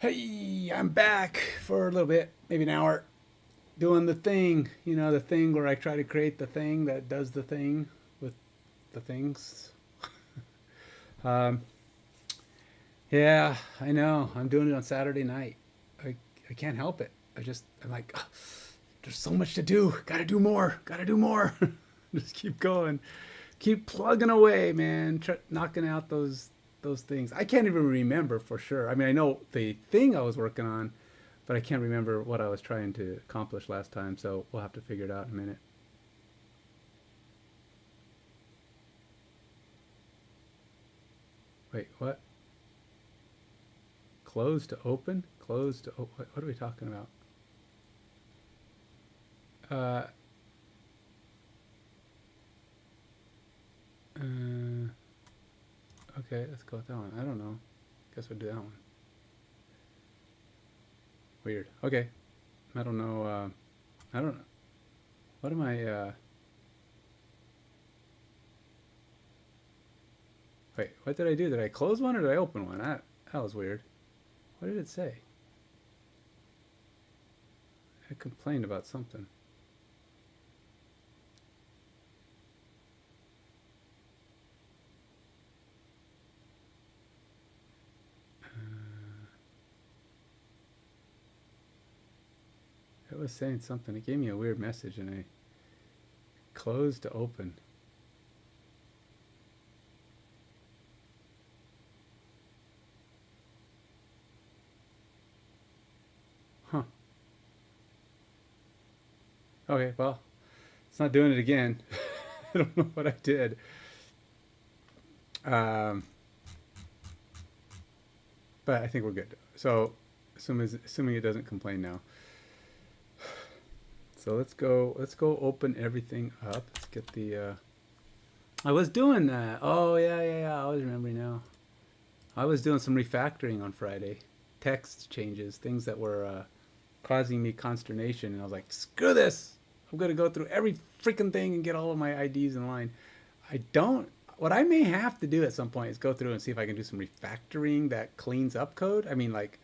Hey, I'm back for a little bit, maybe an hour, doing the thing. You know, the thing where I try to create the thing that does the thing with the things. Um, yeah, I know. I'm doing it on Saturday night. I, I can't help it. I'm like, "Ugh, there's so much to do. Gotta do more. Gotta do more. Just keep going. Keep plugging away, man. Knocking out those things. I can't even remember for sure. I mean, I know the thing I was working on, but I can't remember what I was trying to accomplish last time. So we'll have to figure it out in a minute. Wait, what? Close to open? Close to open? What are we talking about? Uh, uh, okay, let's go with that one. I don't know. Guess we'll do that one. Weird. Okay. I don't know. I don't know. What am I? Wait, what did I do? Did I close one or did I open one? That was weird. What did it say? I complained about something. It was saying something. It gave me a weird message and I closed to open. Huh. Okay, well, it's not doing it again. I don't know what I did. Um, but I think we're good. So, assuming it doesn't complain now. So let's go open everything up. Let's get the I was doing that. Oh yeah. I was remembering now. I was doing some refactoring on Friday. Text changes, things that were causing me consternation, and I was like, screw this. I'm gonna go through every freaking thing and get all of my IDs in line. I don't. What I may have to do at some point is go through and see if I can do some refactoring that cleans up code. I mean, like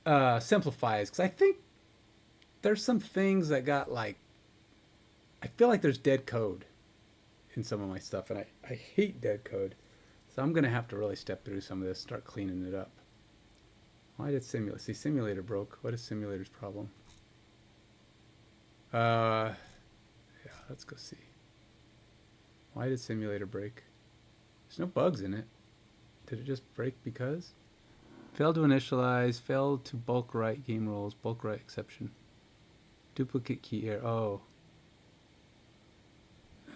simplifies, because I think there's some things that got like. I feel like there's dead code in some of my stuff, and I hate dead code. So I'm gonna have to really step through some of this, start cleaning it up. Why did simulator? See, simulator broke. What is simulator's problem? Yeah, let's go see. Why did simulator break? There's no bugs in it. Did it just break because? Failed to initialize, failed to bulk write game rules, bulk write exception. Duplicate key error. Oh.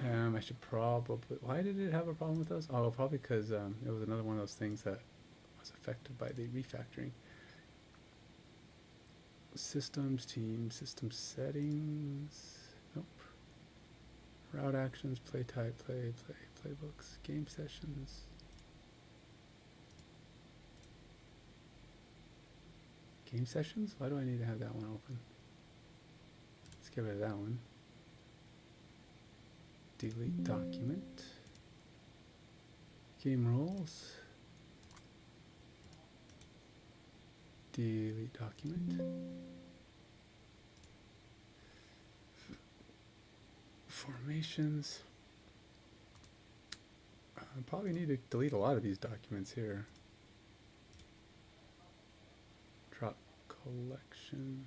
I should probably. Why did it have a problem with those? Oh, probably because it was another one of those things that was affected by the refactoring. Systems, team, system settings. Nope. Route actions, play type, playbooks, game sessions. Game sessions? Why do I need to have that one open? Let's get rid of that one. Delete document. Game rules. Delete document. Formations. I probably need to delete a lot of these documents here. Drop collection.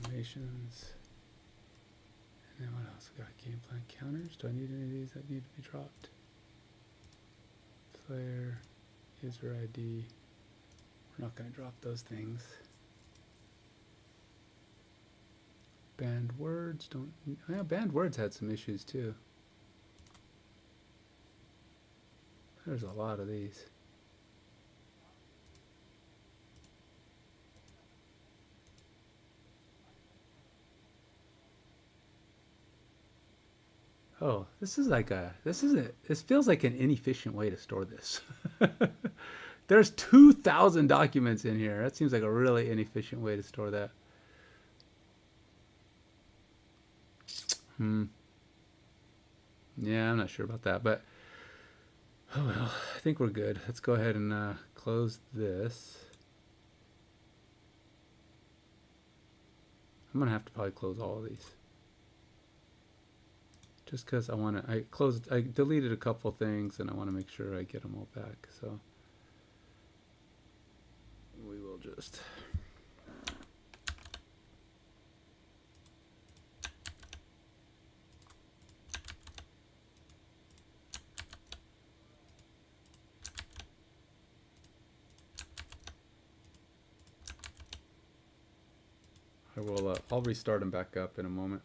Formations. And then what else? We got game plan counters. Do I need any of these that need to be dropped? Player, user ID. We're not going to drop those things. Banned words don't. Yeah, banned words had some issues too. There's a lot of these. Oh, this feels like an inefficient way to store this. There's 2,000 documents in here. That seems like a really inefficient way to store that. Yeah, I'm not sure about that, but Oh well, I think we're good. Let's go ahead and close this. I'm gonna have to probably close all of these. Just because I deleted a couple things and I want to make sure I get them all back. So we will just. I'll restart them back up in a moment.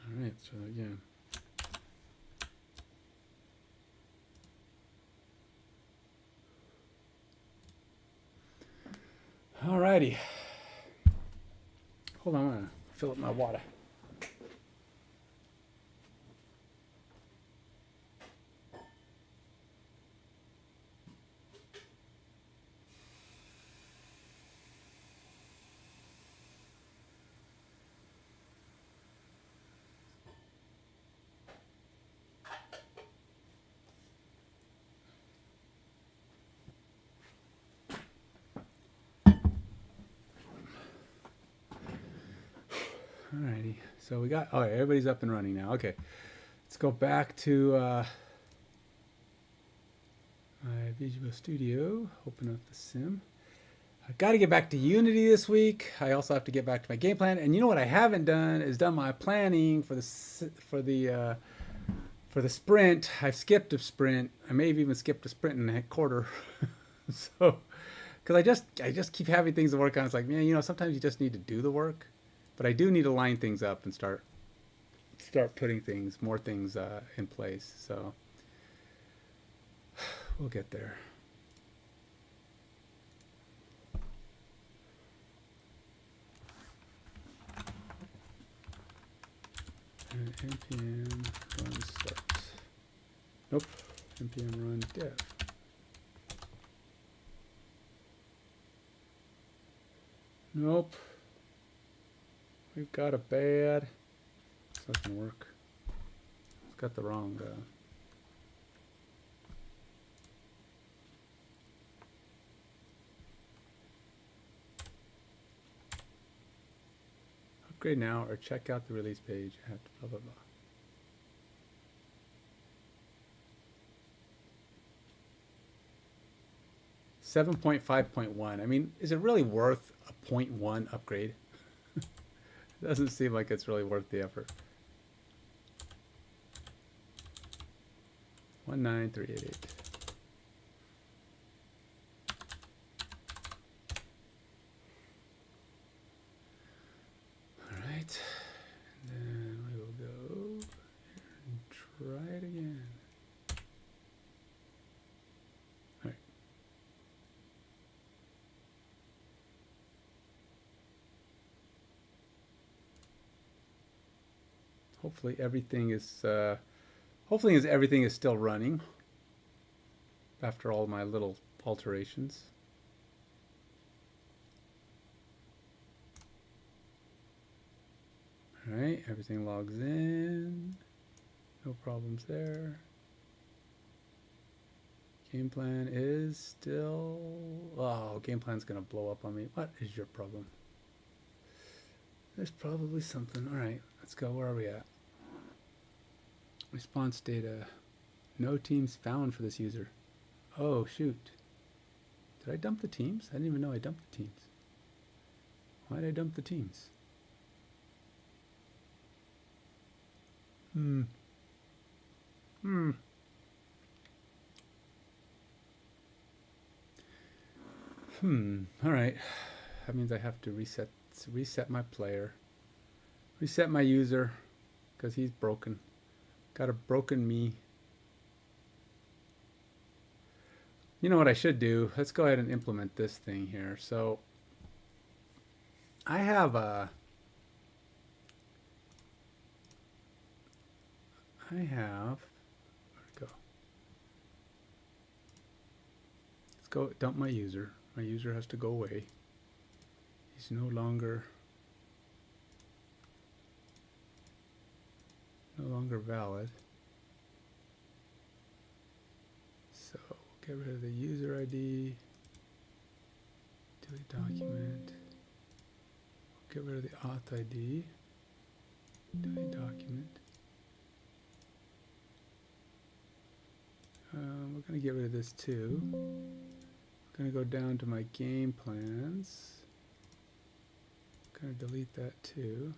All right, so again. All righty. Hold on, I'm gonna fill up my water. Alrighty, so we got, everybody's up and running now. Okay, let's go back to my Visual Studio, open up the sim. I got to get back to Unity this week. I also have to get back to my game plan. And you know what I haven't done is done my planning for the sprint. I've skipped a sprint. I may have even skipped a sprint and a quarter. So, because I just keep having things to work on. It's like, man, you know, sometimes you just need to do the work. But I do need to line things up and start putting more things in place. So we'll get there. And npm run start. Nope. npm run dev. Nope. We've got a bad. It's not gonna work. It's got the wrong. Upgrade now or check out the release page at blah blah blah. .5.1. I mean, is it really worth a 0.1 upgrade? It doesn't seem like it's really worth the effort. 19388. All right, and then we will go here and try it again. All right. Hopefully everything is still running after all my little alterations. All right, everything logs in. No problems there. Game plan is still... Oh, game plan's gonna blow up on me. What is your problem? There's probably something. All right, let's go. Where are we at? Response data. No teams found for this user. Oh, shoot. Did I dump the teams? I didn't even know I dumped the teams. Why did I dump the teams? All right. That means I have to reset my player. Reset my user because he's broken. Got a broken me. You know what I should do? Let's go ahead and implement this thing here. So I have a... where'd it go? Let's go dump my user. My user has to go away. He's no longer... no longer valid. So get rid of the user ID, delete document, get rid of the auth ID, delete document. We're going to get rid of this too. I'm going to go down to my game plans. I'm going to delete that too.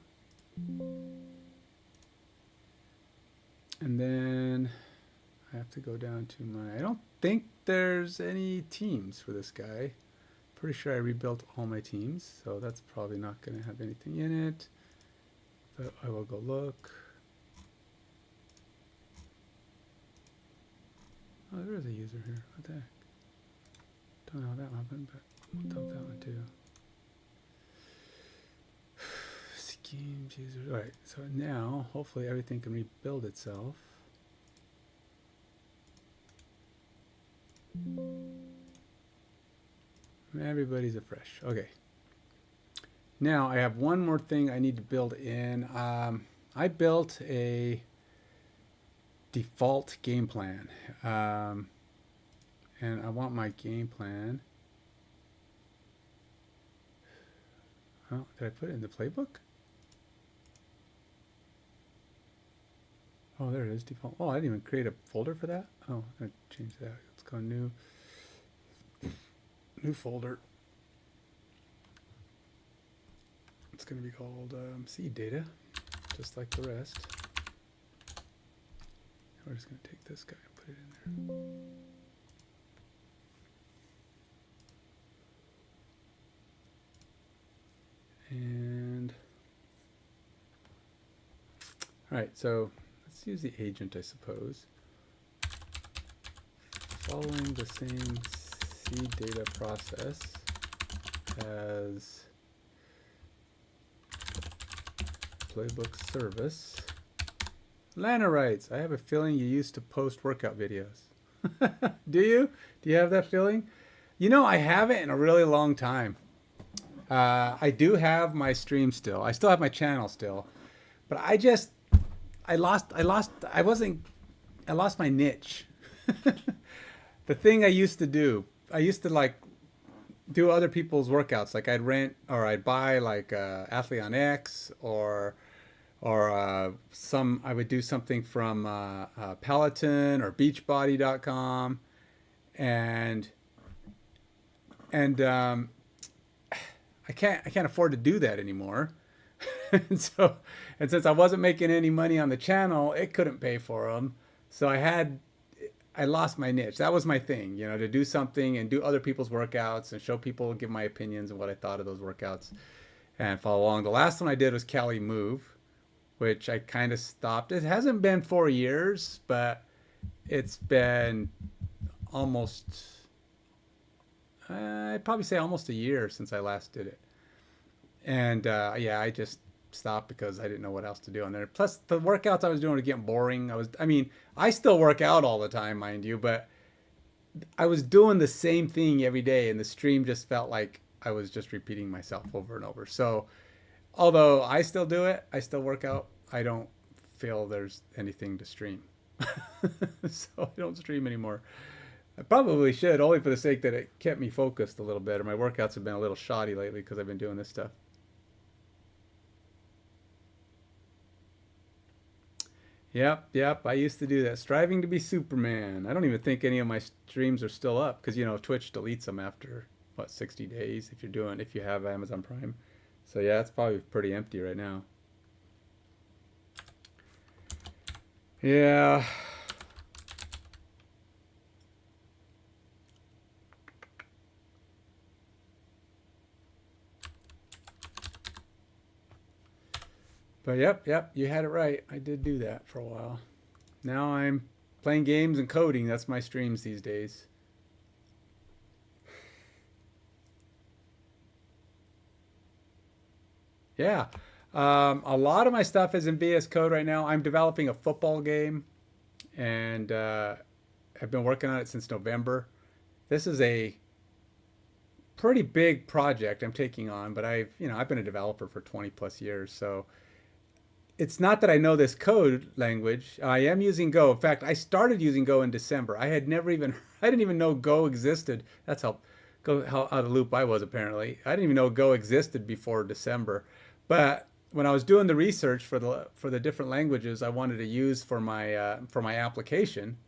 And then I have to go down to my, I don't think there's any teams for this guy. Pretty sure I rebuilt all my teams, so that's probably not going to have anything in it. But I will go look. Oh, there is a user here. What the heck? Don't know how that happened, but we'll dump that one too. Schemes, users. Alright, so now hopefully everything can rebuild itself. Everybody's afresh. Okay. Now I have one more thing I need to build in. I built a default game plan. And I want my game plan. Oh, did I put it in the playbook? Oh, there it is, default. Oh, I didn't even create a folder for that. Oh, I changed that. It's called new folder. It's going to be called seed data, just like the rest. We're just going to take this guy and put it in there. And all right, so let's use the agent, I suppose. Following the same seed data process as playbook service. Lana writes, I have a feeling you used to post workout videos. Do you? Do you have that feeling? You know, I haven't in a really long time. I do have my stream still. I still have my channel still, but I lost my niche. The thing I used to do, I used to like do other people's workouts. Like I'd rent or I'd buy like Athlete on X or I would do something from Peloton or Beachbody.com, and I can't afford to do that anymore. and since I wasn't making any money on the channel, it couldn't pay for them. So I lost my niche. That was my thing, you know, to do something and do other people's workouts and show people, give my opinions and what I thought of those workouts and follow along. The last one I did was Cali Move, which I kind of stopped. It hasn't been 4 years, but it's been almost, I'd probably say almost a year since I last did it. And yeah, I just stopped because I didn't know what else to do on there. Plus, the workouts I was doing were getting boring. I still work out all the time, mind you, but I was doing the same thing every day, and the stream just felt like I was just repeating myself over and over. So, although I still do it, I still work out, I don't feel there's anything to stream. So I don't stream anymore. I probably should, only for the sake that it kept me focused a little bit. Or my workouts have been a little shoddy lately because I've been doing this stuff. Yep, I used to do that. Striving to be Superman. I don't even think any of my streams are still up because, you know, Twitch deletes them after, what, 60 days if you have Amazon Prime. So yeah, it's probably pretty empty right now. Yeah. But yep, you had it right. I did do that for a while. Now I'm playing games and coding. That's my streams these days. Yeah. A lot of my stuff is in VS Code right now. I'm developing a football game, and I've been working on it since November. This is a pretty big project I'm taking on, but I've been a developer for 20 plus years, so it's not that I know this code language. I am using Go. In fact, I started using Go in December. I didn't even know Go existed. That's how out of loop I was apparently. I didn't even know Go existed before December. But when I was doing the research for the different languages I wanted to use for my application,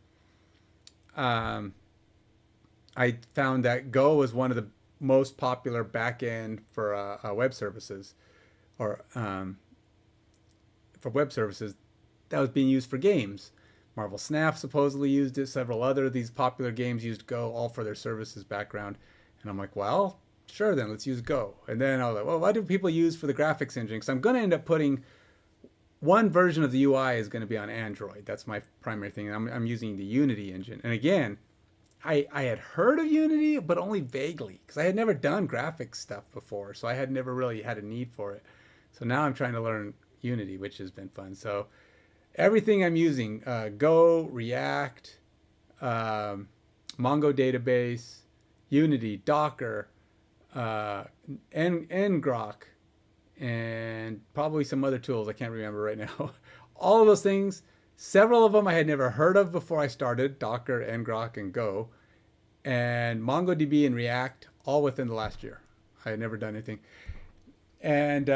um, I found that Go was one of the most popular backend for web services, or for web services that was being used for games. Marvel Snap supposedly used it. Several other of these popular games used Go, all for their services background. And I'm like, well, sure, then let's use Go. And then I was like, well, what do people use for the graphics engine? Because I'm going to end up putting one version of the UI is going to be on Android. That's my primary thing. And I'm using the Unity engine. And again, I had heard of Unity, but only vaguely because I had never done graphics stuff before. So I had never really had a need for it. So now I'm trying to learn Unity, which has been fun. So everything I'm using, Go, React, Mongo database, Unity, Docker, Ngrok, and probably some other tools I can't remember right now. All of those things, several of them I had never heard of before I started, Docker, Ngrok, and Go, and MongoDB and React, all within the last year. I had never done anything. And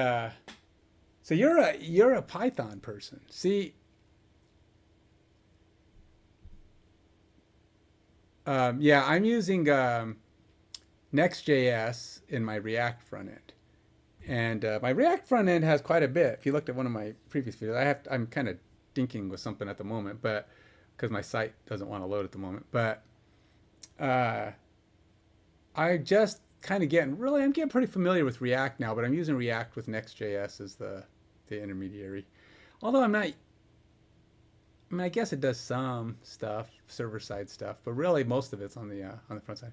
so you're a Python person. See, yeah, I'm using Next.js in my React front end, and my React front end has quite a bit. If you looked at one of my previous videos, I'm kind of dinking with something at the moment, but because my site doesn't want to load at the moment. But I just kind of I'm getting pretty familiar with React now. But I'm using React with Next.js as the intermediary. Although I guess it does some stuff, server side stuff, but really most of it's on the front side.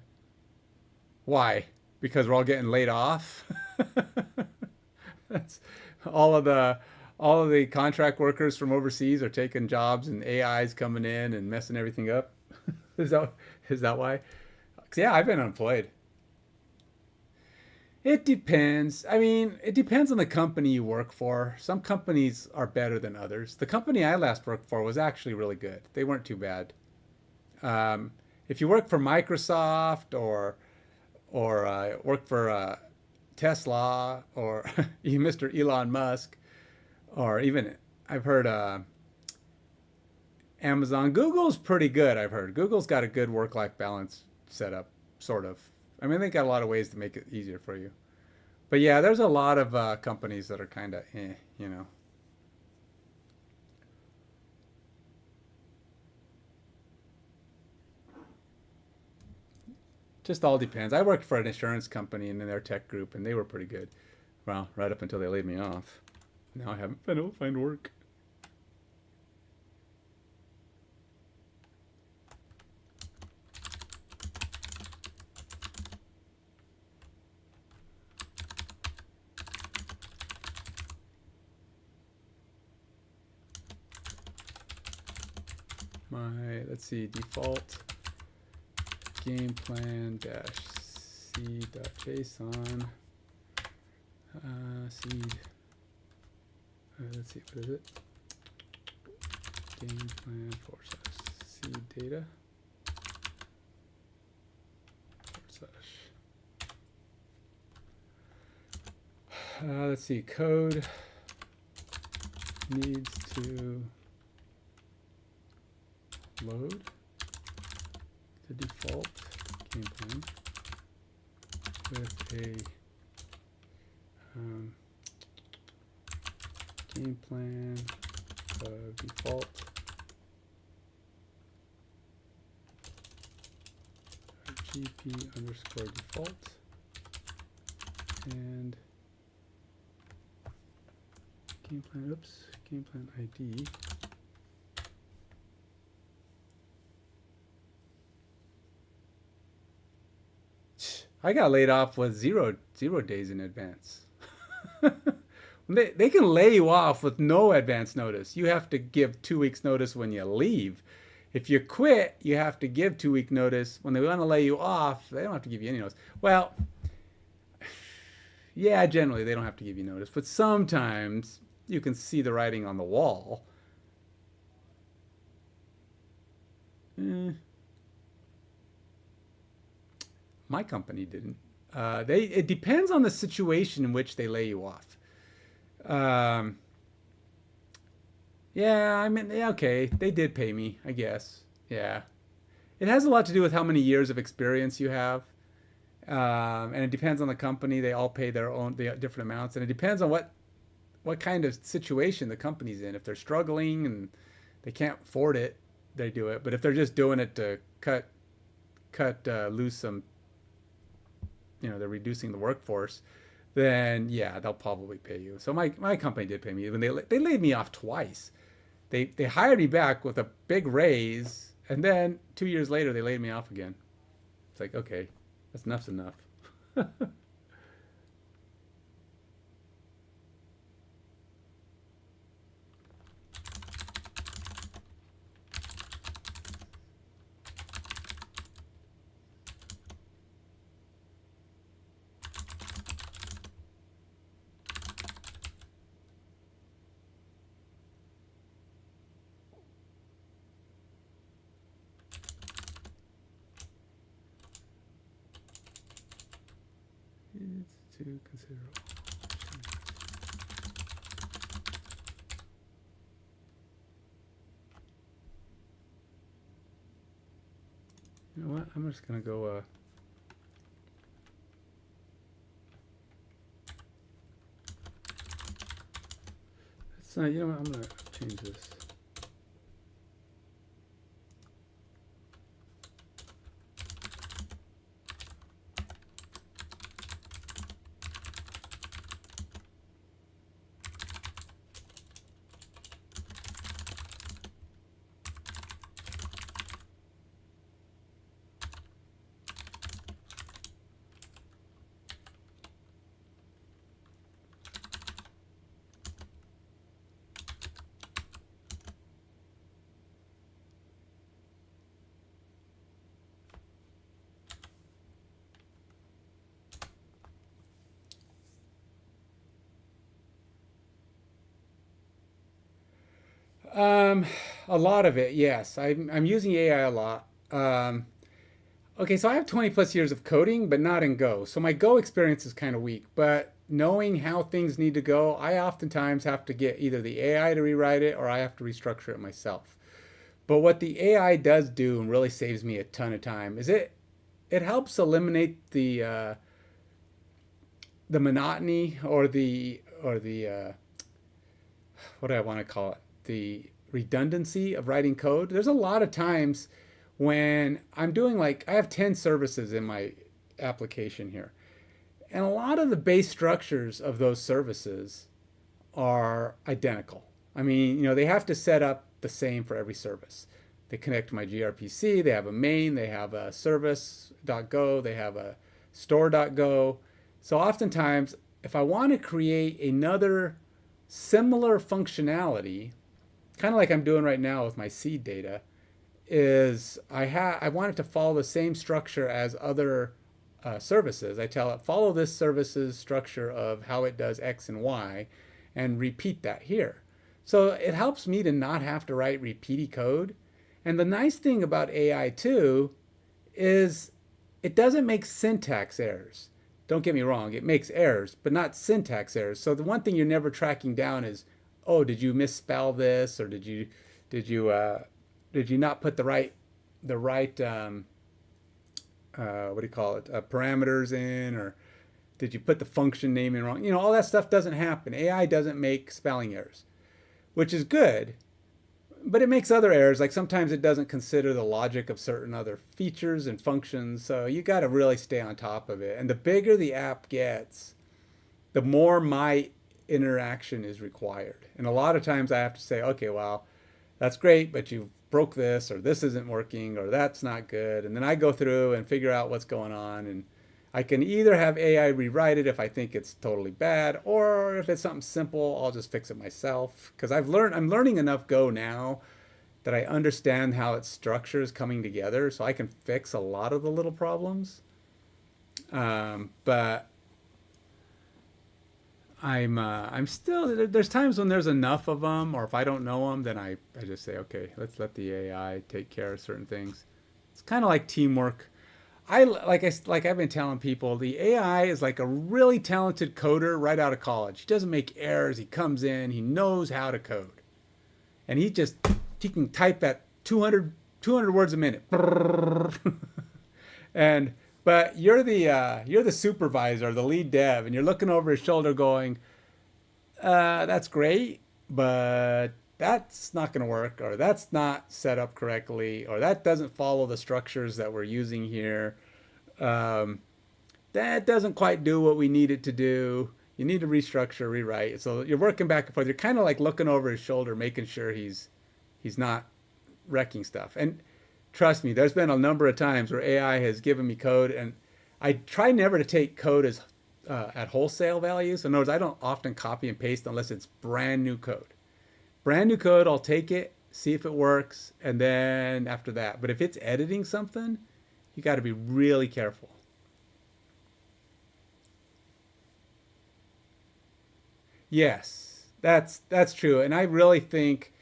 Why? Because we're all getting laid off. That's all of the contract workers from overseas are taking jobs, and AI's coming in and messing everything up. is that why? 'Cause yeah, I've been unemployed. It depends. I mean, it depends on the company you work for. Some companies are better than others. The company I last worked for was actually really good. They weren't too bad. If you work for Microsoft or work for Tesla or Mr. Elon Musk, or even I've heard Amazon, Google's pretty good. I've heard Google's got a good work-life balance setup, sort of. I mean, they got a lot of ways to make it easier for you. But yeah, there's a lot of companies that are kind of, you know. Just all depends. I worked for an insurance company and in their tech group, and they were pretty good. Well, right up until they laid me off. Now I haven't been able to find work. Let's see, default game plan dash c.json seed. Let's see, what is it? Game plan / seed data / let's see, code needs to load the default game plan with a game plan of default gp underscore default and game plan ID. I got laid off with zero days in advance. They can lay you off with no advance notice. You have to give 2 weeks notice when you leave. If you quit, you have to give 2 week notice. When they want to lay you off, they don't have to give you any notice. Well, yeah, generally they don't have to give you notice, but sometimes you can see the writing on the wall. My company didn't. It depends on the situation in which they lay you off. Um, yeah, I mean, yeah, okay, they did pay me, I guess. Yeah, it has a lot to do with how many years of experience you have, and it depends on the company. They all pay their own the different amounts, and it depends on what kind of situation the company's in. If they're struggling and they can't afford it, they do it. But if they're just doing it to cut loose some, they're reducing the workforce, then yeah, they'll probably pay you. So my company did pay me when they laid me off twice. They hired me back with a big raise, and then 2 years later they laid me off again. It's like, okay, enough's enough. It's to consider. You know what? I'm just gonna go. It's not. You know what? I'm gonna change this. Um, a lot of it, yes. I'm using AI a lot. Okay, so I have 20 plus years of coding, but not in Go. So my Go experience is kind of weak. But knowing how things need to go, I oftentimes have to get either the AI to rewrite it or I have to restructure it myself. But what the AI does do and really saves me a ton of time is it helps eliminate the monotony or the what do I want to call it? The redundancy of writing code. There's a lot of times when I'm doing like, I have 10 services in my application here. And a lot of the base structures of those services are identical. I mean, they have to set up the same for every service. They connect to my gRPC, they have a main, they have a service.go, they have a store.go. So oftentimes, if I want to create another similar functionality, kind of like I'm doing right now with my seed data, is I want it to follow the same structure as other services. I tell it, follow this service's structure of how it does X and Y, and repeat that here. So it helps me to not have to write repeaty code. And the nice thing about AI too is it doesn't make syntax errors. Don't get me wrong, it makes errors, but not syntax errors. So the one thing you're never tracking down is, oh, did you misspell this, or did you not put the right what do you call it, parameters in, or did you put the function name in wrong? All that stuff doesn't happen. AI doesn't make spelling errors, which is good, but it makes other errors. Like sometimes it doesn't consider the logic of certain other features and functions. So you got to really stay on top of it. And the bigger the app gets, the more my interaction is required. And a lot of times I have to say, okay, well, that's great, but you broke this, or this isn't working, or that's not good. And then I go through and figure out what's going on. And I can either have AI rewrite it if I think it's totally bad, or if it's something simple, I'll just fix it myself. Because I'm learning enough Go now that I understand how its structure is coming together, so I can fix a lot of the little problems. But I'm still there's times when there's enough of them, or if I don't know them, then I just say, okay, let's let the AI take care of certain things. It's kind of like teamwork. Like I've been telling people, the AI is like a really talented coder right out of college. He doesn't make errors. He comes in, he knows how to code, and he can type at 200 words a minute. and but you're the supervisor, the lead dev, and you're looking over his shoulder, going, "That's great, but that's not going to work, or that's not set up correctly, or that doesn't follow the structures that we're using here. Um, that doesn't quite do what we need it to do. You need to restructure, rewrite." So you're working back and forth. You're kind of like looking over his shoulder, making sure he's not wrecking stuff. And trust me, there's been a number of times where AI has given me code, and I try never to take code as at wholesale values. In other words, I don't often copy and paste unless it's brand new code. Brand new code, I'll take it, see if it works, and then after that. But if it's editing something, you got to be really careful. Yes, that's true, and I really think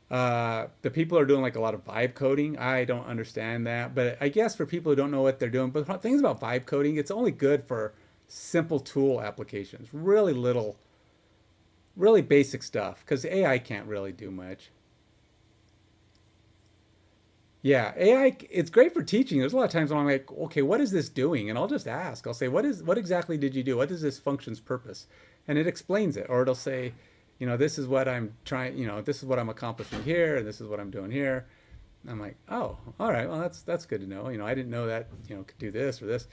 the people are doing like a lot of vibe coding. I don't understand that, but I guess for people who don't know what they're doing, but things about vibe coding, it's only good for simple tool applications, really little, really basic stuff, because AI can't really do much. Yeah, AI, it's great for teaching. There's a lot of times when I'm like, okay, what is this doing? And I'll just ask. I'll say, what exactly did you do? What is this function's purpose? And it explains it. Or it'll say, this is what I'm trying, this is what I'm accomplishing here, and this is what I'm doing here. And I'm like, oh, all right, well, that's good to know. I didn't know that, could do this or this.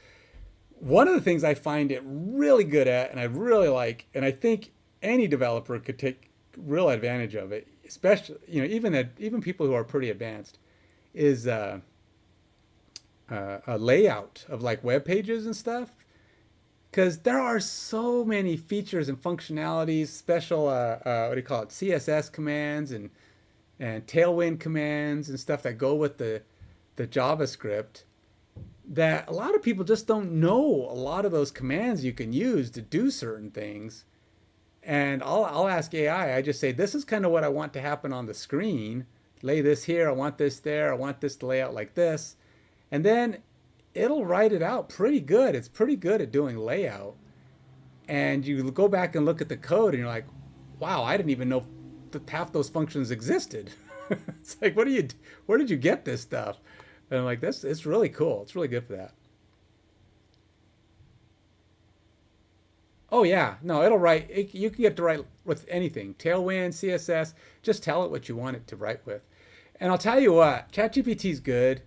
One of the things I find it really good at, and I really like, and I think any developer could take real advantage of it, especially, even people who are pretty advanced, is a layout of like web pages and stuff, because there are so many features and functionalities, special what do you call it, CSS commands and Tailwind commands and stuff that go with the JavaScript, that a lot of people just don't know a lot of those commands you can use to do certain things. And I'll ask AI. I just say, this is kind of what I want to happen on the screen. Lay this here. I want this there. I want this to lay out like this. And then it'll write it out pretty good. It's pretty good at doing layout. And you go back and look at the code and you're like, wow, I didn't even know that half those functions existed. It's like, where did you get this stuff? And I'm like, it's really cool. It's really good for that. Oh yeah, no, it'll write. You can get to write with anything. Tailwind, CSS. Just tell it what you want it to write with. And I'll tell you what, ChatGPT is good,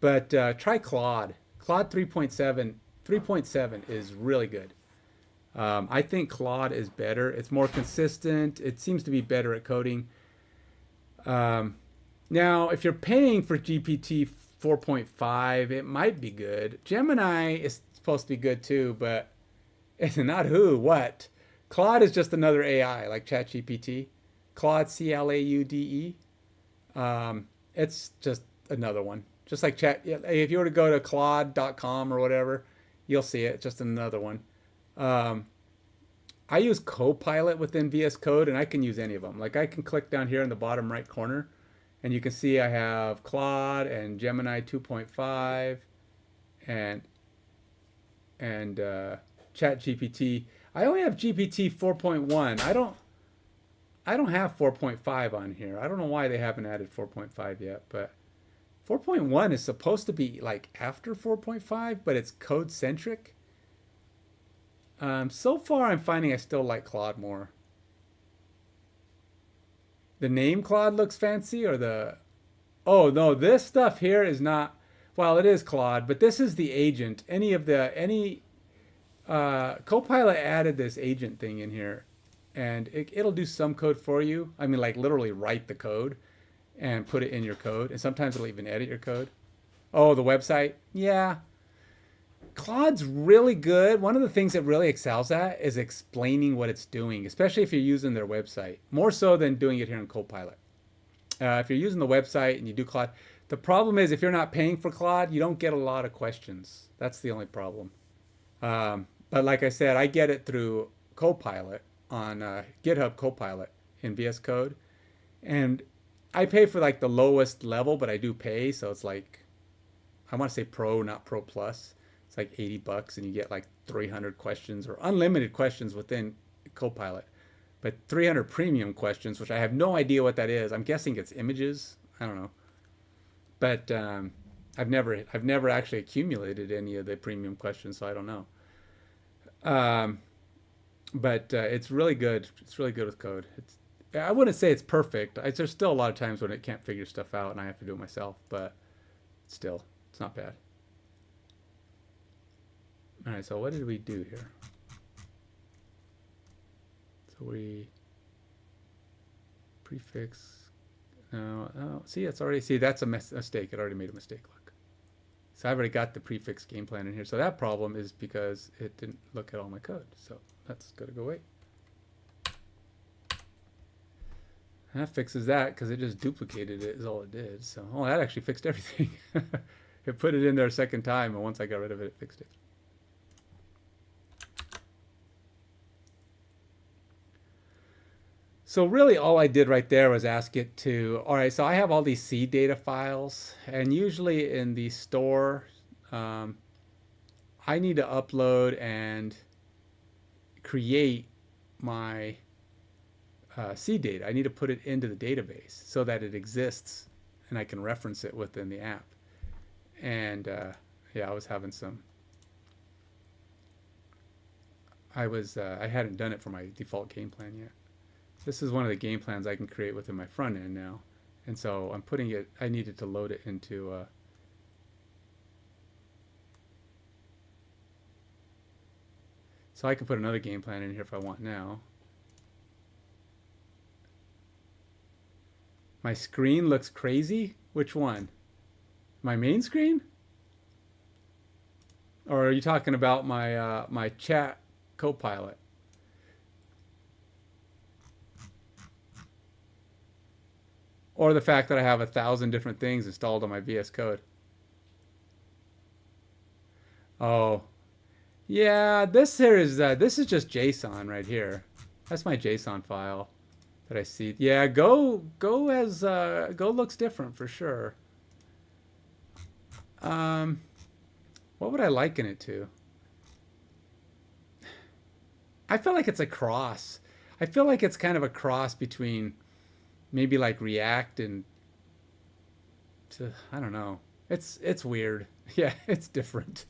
but try Claude. Claude 3.7 is really good. I think Claude is better. It's more consistent. It seems to be better at coding. Um, Now, if you're paying for GPT 4.5, it might be good. Gemini is supposed to be good too, but it's not who, what. Claude is just another AI like ChatGPT. Claude, Claude. It's just another one. Just like Chat. Yeah, if you were to go to Claude.com or whatever, you'll see it. Just another one. Um, I use Copilot within VS Code, and I can use any of them. Like I can click down here in the bottom right corner, and you can see I have Claude and Gemini 2.5 and Chat GPT. I only have GPT 4.1. I don't have 4.5 on here. I don't know why they haven't added 4.5 yet, but 4.1 is supposed to be like after 4.5, but it's code centric. So far, I'm finding I still like Claude more. The name Claude looks fancy, or the. Oh no, this stuff here is not. Well, it is Claude, but this is the agent. Any Copilot added this agent thing in here, and it'll do some code for you. I mean, like literally write the code and put it in your code, and sometimes it'll even edit your code. Oh, the website? Yeah, Claude's really good. One of the things it really excels at is explaining what it's doing, especially if you're using their website, more so than doing it here in Copilot. If you're using the website and you do Claude, the problem is if you're not paying for Claude, you don't get a lot of questions. That's the only problem. But like I said, I get it through Copilot on GitHub Copilot in VS Code, and I pay for like the lowest level, but I do pay, so it's like I want to say Pro, not Pro Plus. It's like $80, and you get like 300 questions or unlimited questions within Copilot, but 300 premium questions, which I have no idea what that is. I'm guessing it's images. I don't know, but I've never actually accumulated any of the premium questions, so I don't know. Um, but it's really good. It's really good with code. I wouldn't say it's perfect. There's still a lot of times when it can't figure stuff out and I have to do it myself, but still, it's not bad. All right, so what did we do here? So we prefix. No, oh, see, it's already, see, that's a mistake. It already made a mistake. Look. So I've already got the prefix game plan in here. So that problem is because it didn't look at all my code. So that's got to go away. And that fixes that because it just duplicated it is all it did. So, oh, that actually fixed everything. It put it in there a second time, and once I got rid of it, it fixed it. So really all I did right there was ask it to, all right, so I have all these seed data files, and usually in the store, I need to upload and create my seed data. I need to put it into the database so that it exists and I can reference it within the app. And yeah, I was having some, I hadn't done it for my default game plan yet. This is one of the game plans I can create within my front end now. And so I'm putting it, I needed to load it into so I can put another game plan in here if I want now. My screen looks crazy. Which one? My main screen? Or are you talking about my my chat Copilot? Or the fact that I have 1,000 different things installed on my VS Code? Oh, yeah. This is just JSON right here. That's my JSON file that I see. Yeah, Go looks different for sure. What would I liken it to? I feel like it's a cross. I feel like it's kind of a cross between maybe like React and I don't know. It's weird. Yeah, it's different.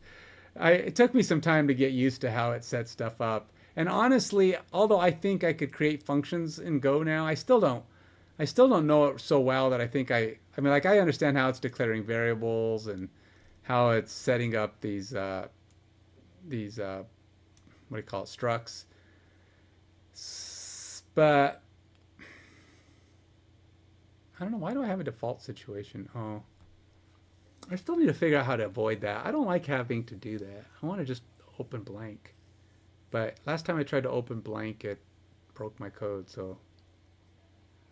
It took me some time to get used to how it sets stuff up. And honestly, although I think I could create functions in Go now, I still don't know it so well that I think I mean, like, I understand how it's declaring variables and how it's setting up these what do you call it, structs. But I don't know, why do I have a default situation? Oh, I still need to figure out how to avoid that. I don't like having to do that. I want to just open blank. But last time I tried to open blank, it broke my code, so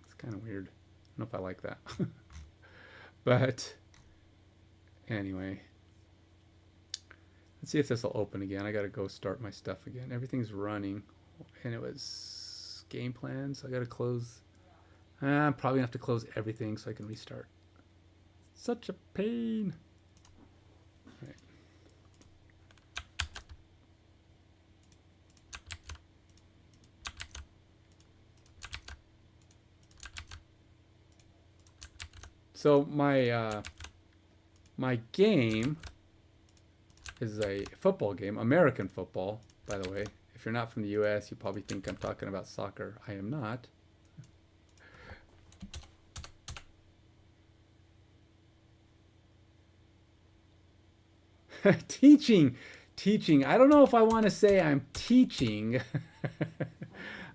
it's kind of weird. I don't know if I like that. But anyway, let's see if this will open again. I got to go start my stuff again. Everything's running, and it was game plan, so I got to close. I'm probably going to have to close everything so I can restart. Such a pain. All right. So my game is a football game, American football, by the way. If you're not from the US, you probably think I'm talking about soccer. I am not. Teaching. I don't know if I want to say I'm teaching.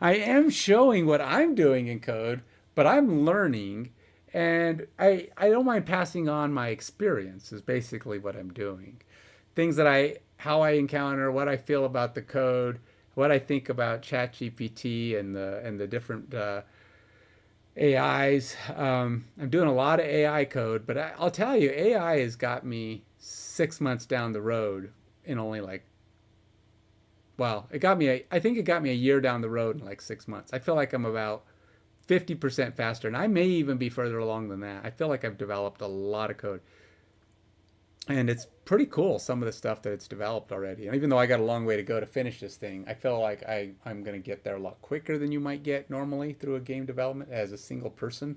I am showing what I'm doing in code, but I'm learning, and I don't mind passing on my experience is basically what I'm doing. Things that how I encounter, what I feel about the code, what I think about ChatGPT and the different AIs. I'm doing a lot of AI code, but I'll tell you, AI has got me 6 months down the road in only like well, I think it got me a year down the road in like 6 months. I feel like I'm about 50% faster, and I may even be further along than that. I feel like I've developed a lot of code, and it's pretty cool, some of the stuff that it's developed already. And even though I got a long way to go to finish this thing, I feel like I'm going to get there a lot quicker than you might get normally through a game development as a single person.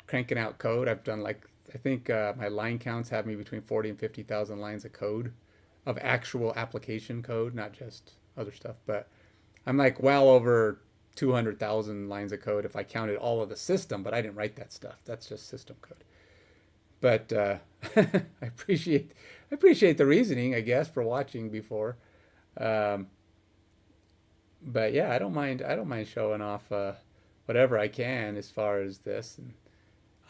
Cranking out code, I've done like, I think my line counts have me between 40 and 50,000 lines of code, of actual application code, not just other stuff. But I'm like well over 200,000 lines of code if I counted all of the system, but I didn't write that stuff. That's just system code. But I appreciate the reasoning, I guess, for watching before. Um, but yeah, I don't mind showing off whatever I can as far as this. And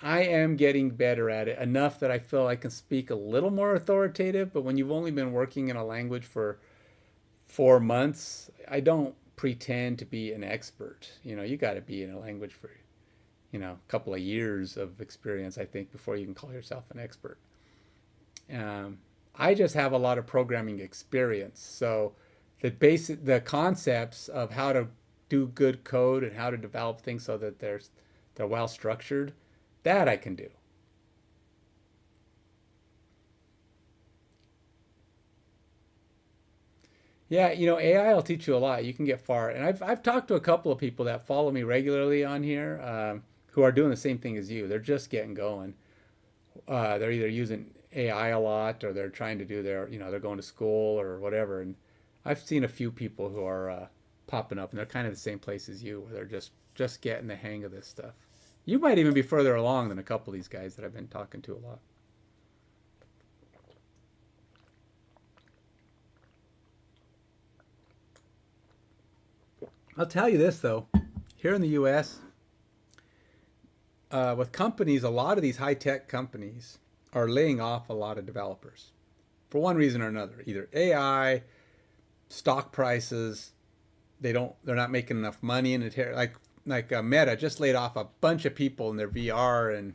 I am getting better at it enough that I feel I can speak a little more authoritative. But when you've only been working in a language for 4 months, I don't pretend to be an expert. You know, you got to be in a language for, you know, a couple of years of experience, I think, before you can call yourself an expert. Um, I just have a lot of programming experience, so the concepts of how to do good code and how to develop things so that they're well structured, that I can do. Yeah, you know, AI will teach you a lot. You can get far. And I've talked to a couple of people that follow me regularly on here, who are doing the same thing as you. They're just getting going. They're either using AI a lot or they're trying to do their, you know, they're going to school or whatever. And I've seen a few people who are popping up, and they're kind of the same place as you, where they're just getting the hang of this stuff. You might even be further along than a couple of these guys that I've been talking to a lot. I'll tell you this though, here in the U.S., with companies, a lot of these high tech companies are laying off a lot of developers for one reason or another. Either AI, stock prices, they're not making enough money in it. Like Meta just laid off a bunch of people in their VR and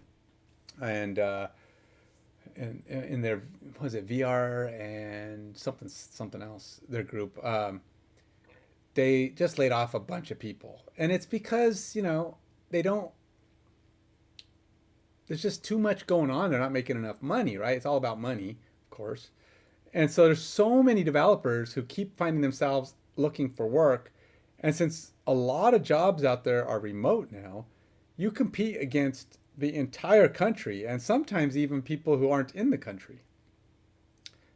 in their, was it VR and something else, their group. They just laid off a bunch of people, and it's because, you know, they don't there's just too much going on. They're not making enough money, right? It's all about money, of course. And so there's so many developers who keep finding themselves looking for work. And since a lot of jobs out there are remote now, you compete against the entire country and sometimes even people who aren't in the country.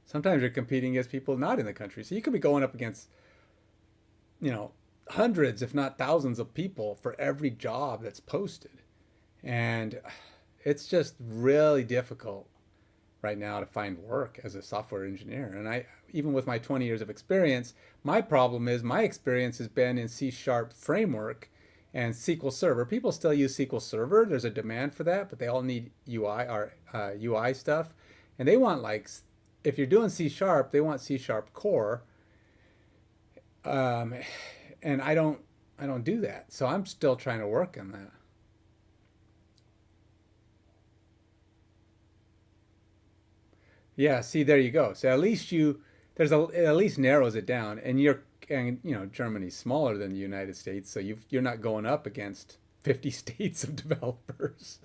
Sometimes you're competing against people not in the country. So you could be going up against, you know, hundreds, if not thousands of people for every job that's posted. And it's just really difficult right now to find work as a software engineer. And even with my 20 years of experience, my problem is my experience has been in C Sharp framework and SQL Server. People still use SQL Server. There's a demand for that, but they all need UI or UI stuff. And they want, like, if you're doing C Sharp, they want C Sharp core. Um, and I don't do that. So I'm still trying to work on that. Yeah, see, there you go. So at least it at least narrows it down, and you know, Germany's smaller than the United States, so you're not going up against 50 states of developers.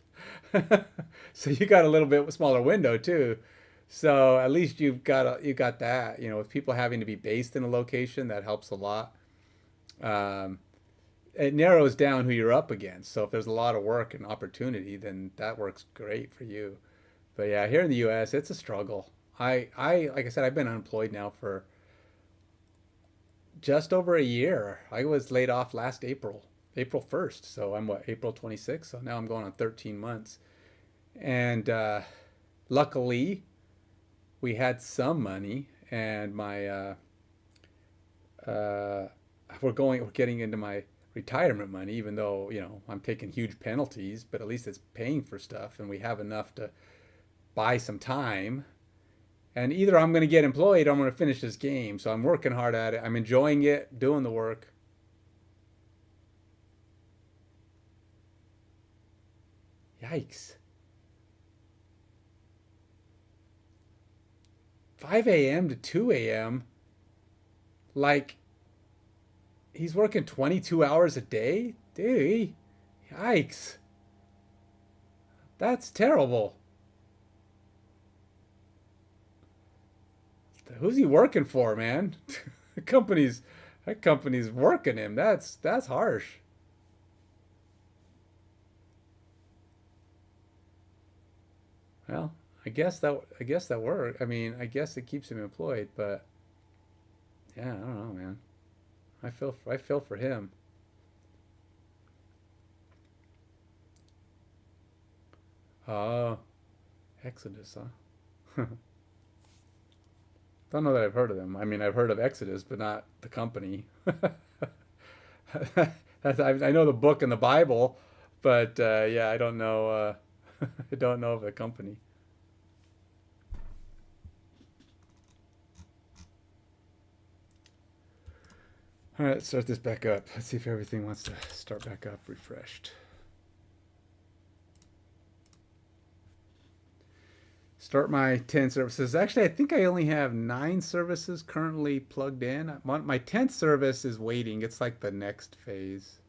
So you got a little bit smaller window too. So at least you got that. You know, with people having to be based in a location, that helps a lot. Um, it narrows down who you're up against. So if there's a lot of work and opportunity, then that works great for you. But yeah, here in the U.S., it's a struggle. Like I said, I've been unemployed now for just over a year. I was laid off last April, April 1st. So I'm what, April 26th. So now I'm going on 13 months. And luckily, we had some money, and uh, we're getting into my retirement money, even though, you know, I'm taking huge penalties, but at least it's paying for stuff, and we have enough to buy some time. And either I'm going to get employed or I'm going to finish this game. So I'm working hard at it. I'm enjoying it, doing the work. Yikes. 5 a.m. to 2 a.m. Like, he's working 22 hours a day? Dude, yikes. That's terrible. Who's he working for, man? the company's that company's working him. That's harsh. Well, I guess that worked. I mean, I guess it keeps him employed, but yeah, I don't know, man. I feel for him. Oh, Exodus, huh? Don't know that I've heard of them. I mean, I've heard of Exodus, but not the company. I know the book and the Bible, but yeah, I don't know. I don't know of the company. All right, let's start this back up. Let's see if everything wants to start back up, refreshed. Start my 10 services. Actually, I think I only have 9 services currently plugged in. My 10th service is waiting. It's like the next phase.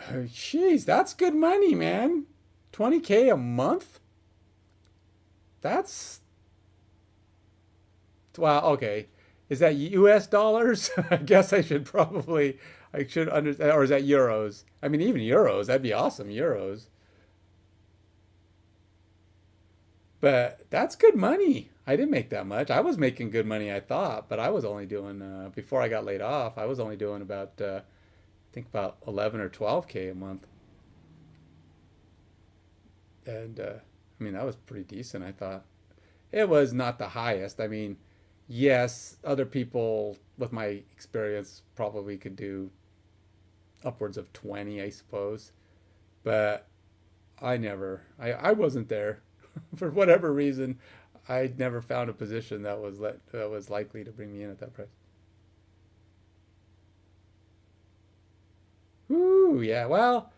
Jeez, that's good money, man. 20K a month? That's Wow, okay. Is that US dollars? I guess I should understand, or is that euros? I mean, even euros, that'd be awesome, euros. But that's good money. I didn't make that much. I was making good money, I thought, but I was only doing, before I got laid off, I was only doing about, I think about 11 or 12K a month. And, I mean, that was pretty decent, I thought. It was not the highest. I mean, yes, other people with my experience probably could do upwards of 20, I suppose. But I wasn't there for whatever reason. I never found a position that was likely to bring me in at that price. Ooh, yeah. Well,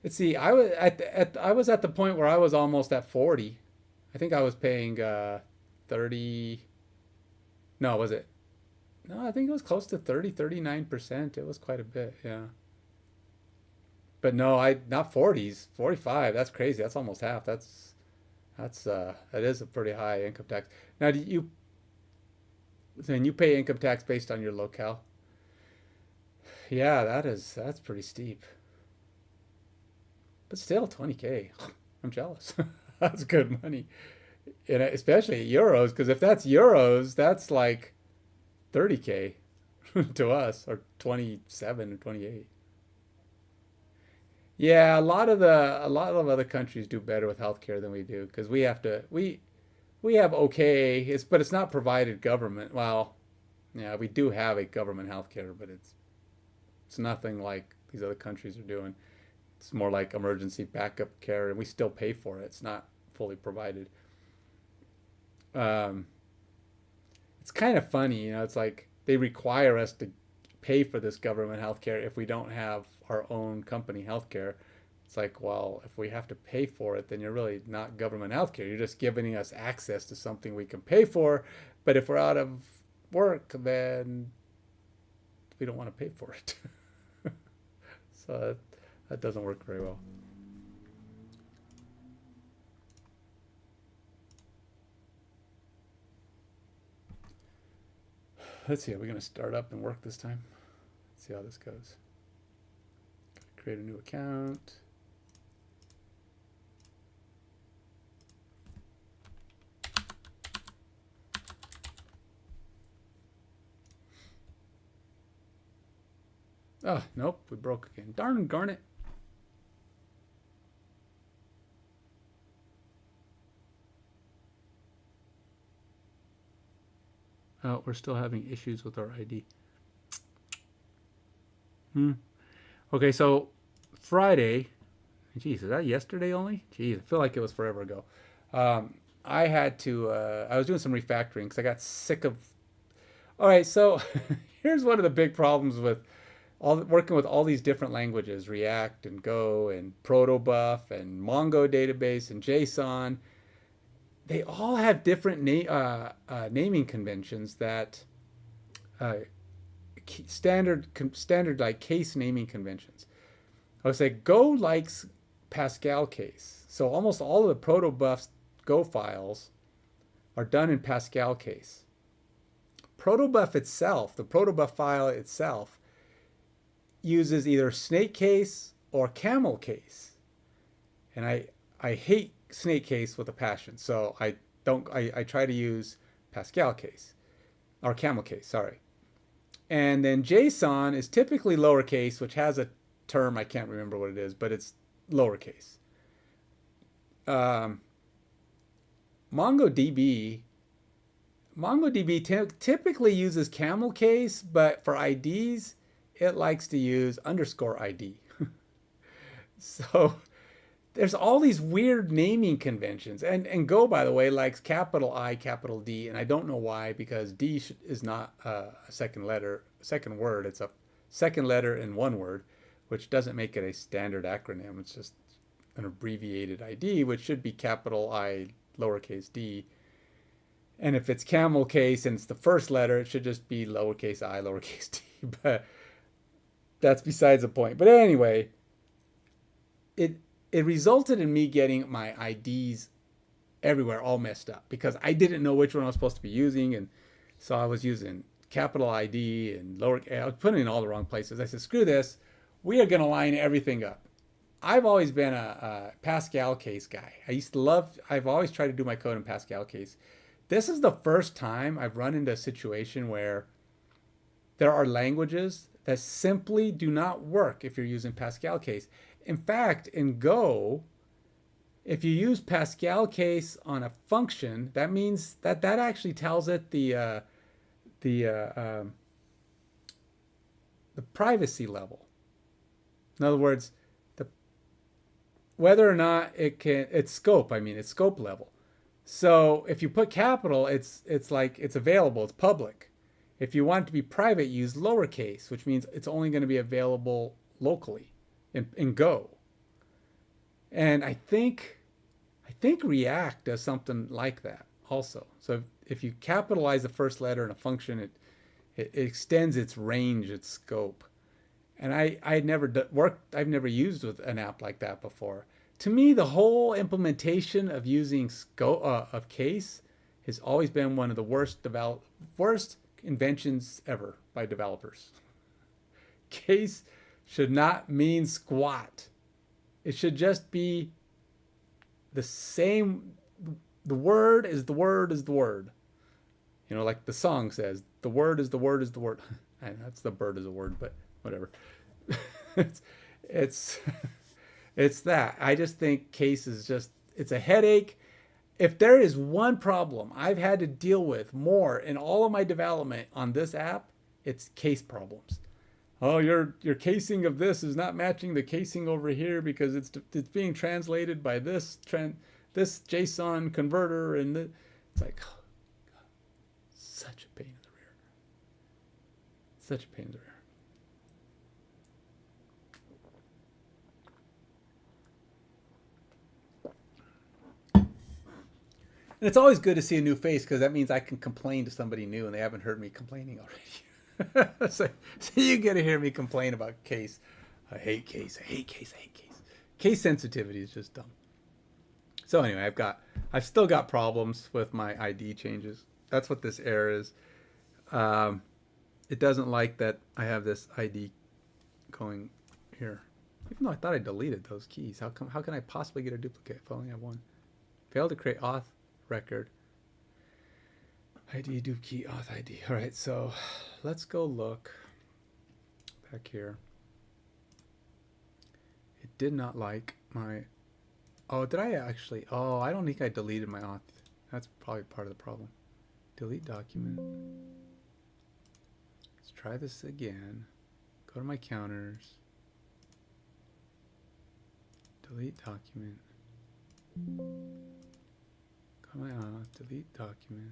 let's see. I was at the point where I was almost at 40. I think I was paying 30. No, was it? No, I think it was close to 30, 39%. It was quite a bit, yeah. But no, I not 40s, 45. That's crazy. That's almost half. That is a pretty high income tax. Now, do you then you pay income tax based on your locale? Yeah, that's pretty steep. But still 20K. I'm jealous. That's good money. And especially euros, because if that's euros, that's like 30K to us, or 27 or 28. Yeah, a lot of other countries do better with healthcare than we do because we have okay, but it's not provided government. Well, yeah, we do have a government healthcare, but it's nothing like these other countries are doing. It's more like emergency backup care, and we still pay for it. It's not fully provided. Um, it's kind of funny, it's like they require us to pay for this government healthcare if we don't have our own company healthcare. It's like, well, if we have to pay for it, then you're really not government healthcare. You're just giving us access to something we can pay for. But if we're out of work, then we don't want to pay for it. So that doesn't work very well. Let's see, are we going to start up and work this time? Let's see how this goes. Create a new account. Oh, nope, we broke again. Darn garnet. Oh, we're still having issues with our ID. Hmm. Okay, so Friday. Geez, is that yesterday only? Geez, I feel like it was forever ago. I had to. I was doing some refactoring because I got sick of. All right, so here's one of the big problems with working with all these different languages, React and Go and Protobuf and Mongo database and JSON. They all have different naming conventions that uh, standard like case naming conventions. I would say Go likes Pascal case, so almost all of the Protobuf's Go files are done in Pascal case. Protobuf itself, the Protobuf file itself, uses either snake case or camel case, and I hate snake case with a passion, so I try to use Pascal case or camel case, sorry. And then JSON is typically lowercase, which has a term I can't remember what it is, but it's lowercase. MongoDB typically uses camel case, but for IDs, it likes to use underscore ID. So there's all these weird naming conventions. And Go, by the way, likes capital I, capital D, and I don't know why, because D is not a second word. It's a second letter in one word, which doesn't make it a standard acronym. It's just an abbreviated ID, which should be capital I, lowercase d. And if it's camel case and it's the first letter, it should just be lowercase I, lowercase d. But that's besides the point. But anyway, it resulted in me getting my IDs everywhere all messed up because I didn't know which one I was supposed to be using. And so I was using capital ID and lower, I was putting it in all the wrong places. I said, screw this. We are going to line everything up. I've always been a Pascal case guy. I've always tried to do my code in Pascal case. This is the first time I've run into a situation where there are languages that simply do not work if you're using Pascal case. In fact, in Go, if you use Pascal case on a function, that means that actually tells it the privacy level. In other words, whether or not it's scope level. So if you put capital, it's like it's available, it's public. If you want it to be private, use lowercase, which means it's only going to be available locally in Go. And I think React does something like that also. So if you capitalize the first letter in a function, it extends its range, its scope. And I've never used with an app like that before. To me, the whole implementation of using of case has always been one of the worst inventions ever by developers. Case should not mean squat. It should just be the same. The word is the word is the word. You know, like the song says, the word is the word is the word. That's the bird is a word, but whatever. it's that. I just think case is it's a headache. If there is one problem I've had to deal with more in all of my development on this app, it's case problems. Oh, your casing of this is not matching the casing over here because it's being translated by this JSON converter, and it's like, oh, God, such a pain in the rear. Such a pain in the rear. And it's always good to see a new face because that means I can complain to somebody new and they haven't heard me complaining already. so you get to hear me complain about case. I hate case. I hate case. I hate case. Case sensitivity is just dumb. So anyway, I've still got problems with my ID changes. That's what this error is. It doesn't like that I have this ID going here. Even though I thought I deleted those keys. How can I possibly get a duplicate if I only have one? Failed to create auth record. ID, dupe key, auth ID. All right, so let's go look back here. It did not like my... Oh, did I actually... Oh, I don't think I deleted my auth. That's probably part of the problem. Delete document. Let's try this again. Go to my counters. Delete document. Go to my auth. Delete document.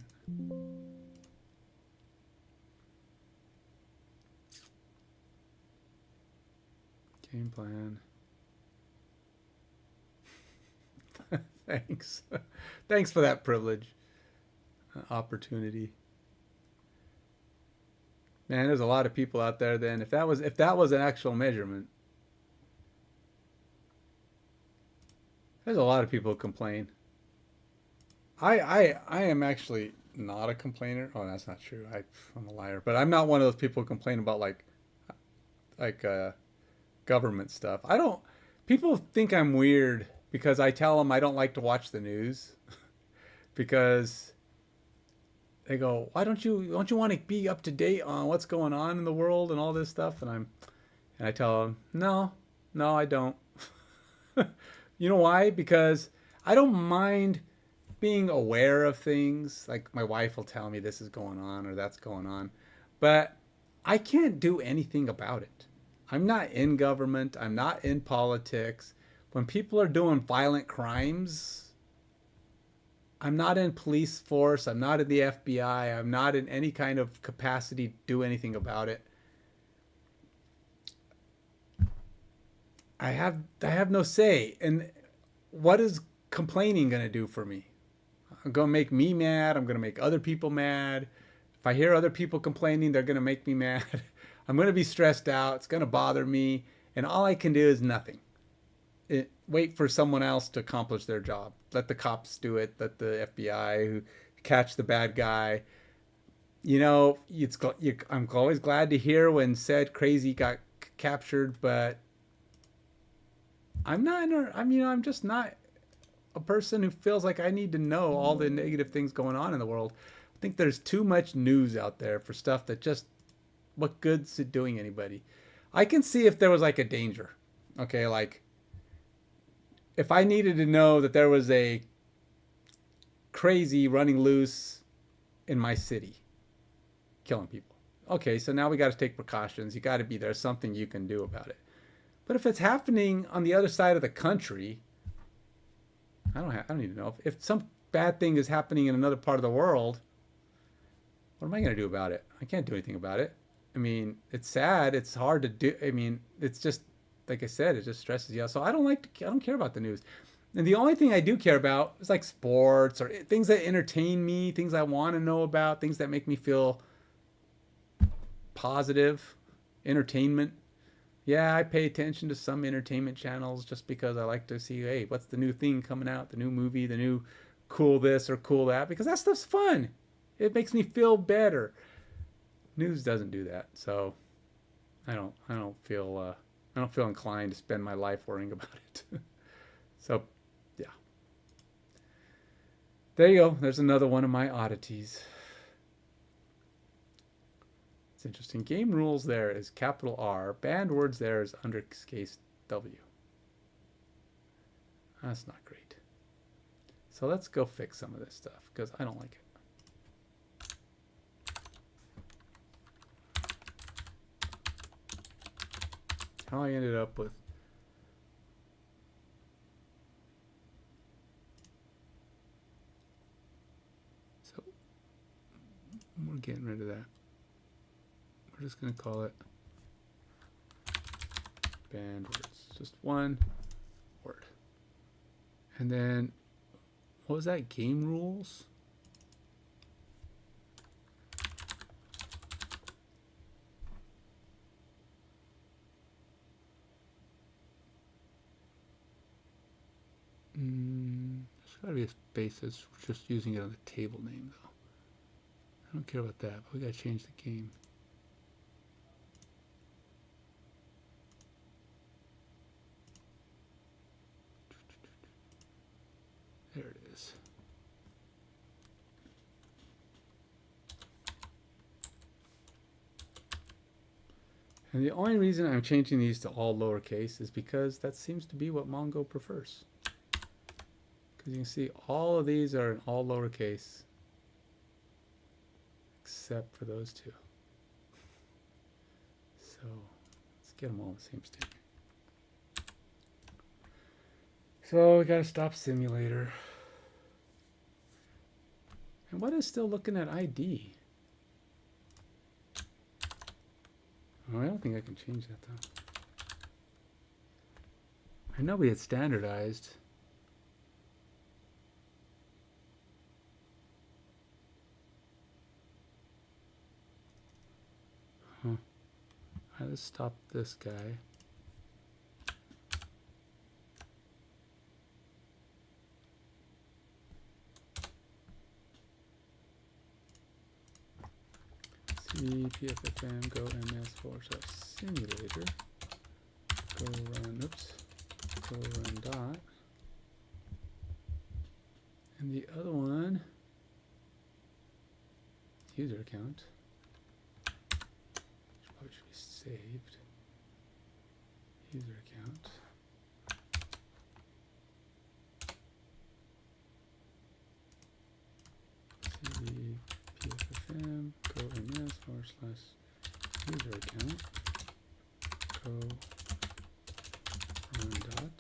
Game plan. Thanks. Thanks for that privilege. Opportunity. Man, there's a lot of people out there then. If that was an actual measurement, there's a lot of people who complain. I am actually not a complainer. Oh, that's not true. I'm a liar. But I'm not one of those people who complain about like government stuff. I don't. People think I'm weird because I tell them I don't like to watch the news because they go, "Why don't you want to be up to date on what's going on in the world and all this stuff?" And I tell them, "No, I don't." You know why? Because I don't mind being aware of things. Like my wife will tell me this is going on or that's going on, but I can't do anything about it. I'm not in government. I'm not in politics. When people are doing violent crimes, I'm not in police force. I'm not in the FBI. I'm not in any kind of capacity to do anything about it. I have no say. And what is complaining going to do for me? I'm going to make me mad. I'm going to make other people mad. If I hear other people complaining, they're going to make me mad. I'm going to be stressed out. It's going to bother me. And all I can do is nothing. Wait for someone else to accomplish their job. Let the cops do it. Let the FBI who catch the bad guy. You know, I'm always glad to hear when said crazy got captured, but I'm just not a person who feels like I need to know all the negative things going on in the world. I think there's too much news out there for stuff that just, what good's it doing anybody? I can see if there was like a danger. Okay, like if I needed to know that there was a crazy running loose in my city, killing people. Okay, so now we got to take precautions. You got to be there. Something you can do about it. But if it's happening on the other side of the country, I don't need to know. If some bad thing is happening in another part of the world, what am I going to do about it? I can't do anything about it. I mean, it's sad. It's hard to do. I mean, it's just, like I said, it just stresses you out. So I don't care about the news. And the only thing I do care about is like sports or things that entertain me, things I want to know about, things that make me feel positive, entertainment. Yeah, I pay attention to some entertainment channels just because I like to see, hey, what's the new thing coming out, the new movie, the new cool this or cool that, because that stuff's fun. It makes me feel better. News doesn't do that, so I don't feel inclined to spend my life worrying about it. So, yeah. There you go. There's another one of my oddities. It's interesting. Game rules there is capital R. Banned words there is undercase W. That's not great. So let's go fix some of this stuff because I don't like it. How I ended up with so we're getting rid of that. We're just going to call it banned words. Just one word. And then, what was that? Game rules? There's got to be a space that's just using it on the table name, though. I don't care about that, but we got to change the game. There it is. And the only reason I'm changing these to all lowercase is because that seems to be what Mongo prefers. Because you can see all of these are in all lowercase except for those two. So let's get them all the same standard. So we gotta stop simulator. And what is still looking at ID? Oh, I don't think I can change that though. I know we had standardized. Huh. All right, let's stop this guy. PFFM go ms/simulator go run, oops, go run dot, and the other one, user account, which probably should be saved, user account, PFFM go ms/user account go run dot.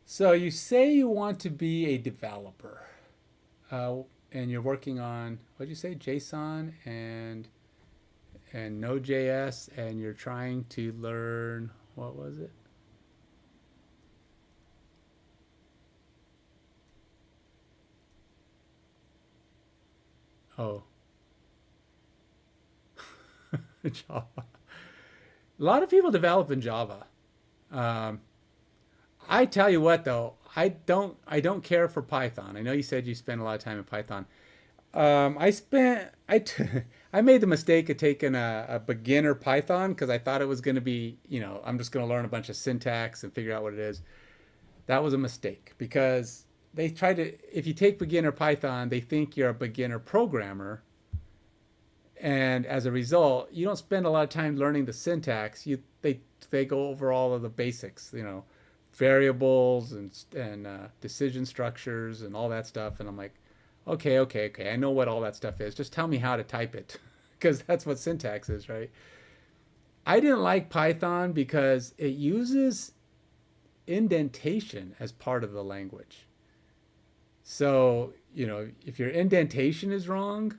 So you say you want to be a developer, and you're working on, what did you say, JSON and Node.js, and you're trying to learn, what was it? Oh, Java. A lot of people develop in Java. I tell you what, though, I don't care for Python. I know you said you spend a lot of time in Python. I made the mistake of taking a beginner Python because I thought it was going to be, I'm just going to learn a bunch of syntax and figure out what it is. That was a mistake because they try to, if you take beginner Python, they think you're a beginner programmer. And as a result, you don't spend a lot of time learning the syntax. They go over all of the basics, variables and decision structures and all that stuff. And I'm like, okay, I know what all that stuff is. Just tell me how to type it, because that's what syntax is, right? I didn't like Python because it uses indentation as part of the language. So, if your indentation is wrong,